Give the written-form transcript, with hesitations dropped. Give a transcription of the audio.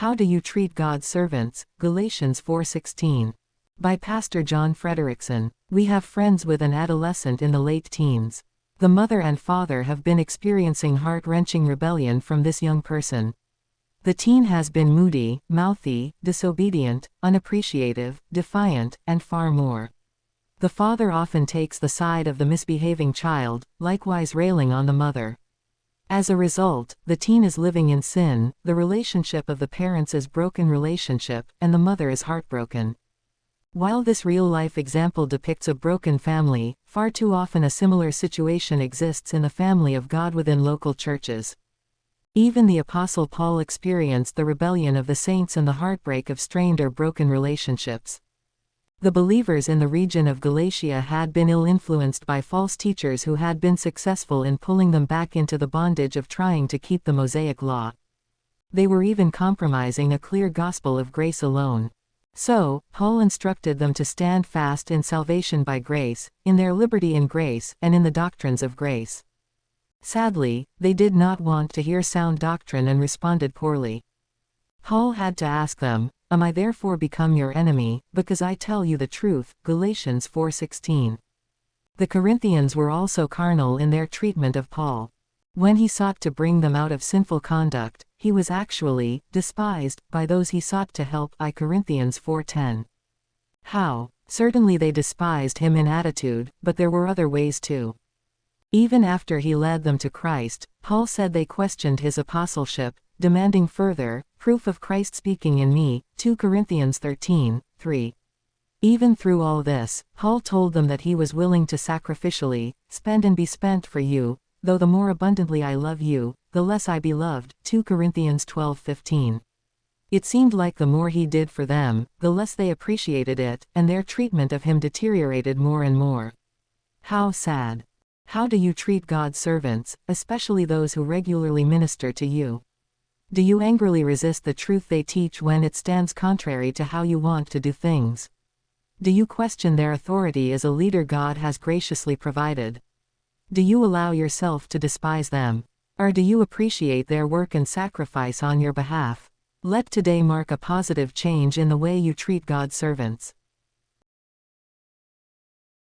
How do you treat God's servants? Galatians 4:16. By Pastor John Frederickson. We have friends with an adolescent in the late teens. The mother and father have been experiencing heart-wrenching rebellion from this young person. The teen has been moody, mouthy, disobedient, unappreciative, defiant, and far more. The father often takes the side of the misbehaving child, likewise railing on the mother. As a result, the teen is living in sin, the relationship of the parents is broken relationship, and the mother is heartbroken. While this real-life example depicts a broken family, far too often a similar situation exists in the family of God within local churches. Even the Apostle Paul experienced the rebellion of the saints and the heartbreak of strained or broken relationships. The believers in the region of Galatia had been ill-influenced by false teachers who had been successful in pulling them back into the bondage of trying to keep the Mosaic law. They were even compromising a clear gospel of grace alone. So, Paul instructed them to stand fast in salvation by grace, in their liberty in grace, and in the doctrines of grace. Sadly, they did not want to hear sound doctrine and responded poorly. Paul had to ask them, "Am I therefore become your enemy, because I tell you the truth?" Galatians 4:16. The Corinthians were also carnal in their treatment of Paul. When he sought to bring them out of sinful conduct, he was actually despised by those he sought to help. I Corinthians 4:10. How? Certainly they despised him in attitude, but there were other ways too. Even after he led them to Christ, Paul said they questioned his apostleship, demanding further proof of Christ speaking in me. 2 Corinthians 13:3. Even through all this, Paul told them that he was willing to sacrificially spend and be spent for you, though the more abundantly I love you, the less I be loved. 2 Corinthians 12:15. It seemed like the more he did for them, the less they appreciated it, and their treatment of him deteriorated more and more. How sad. How do you treat God's servants, especially those who regularly minister to you? Do you angrily resist the truth they teach when it stands contrary to how you want to do things? Do you question their authority as a leader God has graciously provided? Do you allow yourself to despise them? Or do you appreciate their work and sacrifice on your behalf? Let today mark a positive change in the way you treat God's servants.